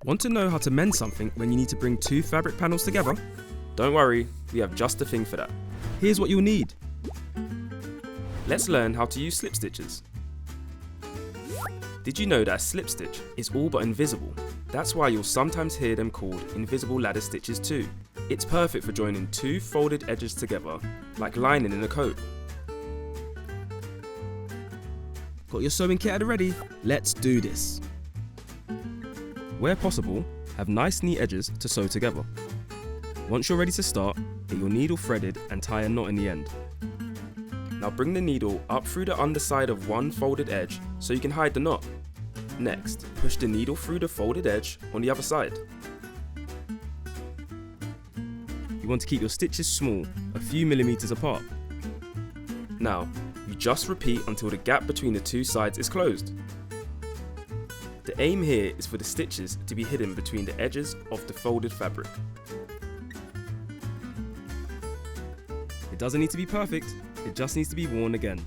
Want to know how to mend something when you need to bring two fabric panels together? Don't worry, we have just the thing for that. Here's what you'll need. Let's learn how to use slip stitches. Did you know that a slip stitch is all but invisible? That's why you'll sometimes hear them called invisible ladder stitches too. It's perfect for joining two folded edges together, like lining in a coat. Got your sewing kit at the ready? Let's do this. Where possible, have nice neat edges to sew together. Once you're ready to start, get your needle threaded and tie a knot in the end. Now bring the needle up through the underside of one folded edge so you can hide the knot. Next, push the needle through the folded edge on the other side. You want to keep your stitches small, a few millimeters apart. Now, you just repeat until the gap between the two sides is closed. The aim here is for the stitches to be hidden between the edges of the folded fabric. It doesn't need to be perfect, it just needs to be worn again.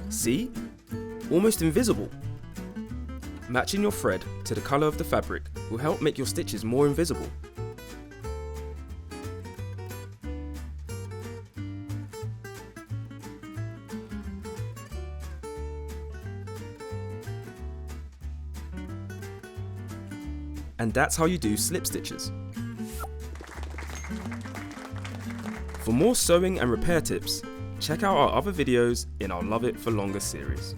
See? Almost invisible. Matching your thread to the colour of the fabric will help make your stitches more invisible. And that's how you do slip stitches. For more sewing and repair tips, check out our other videos in our Love It for Longer series.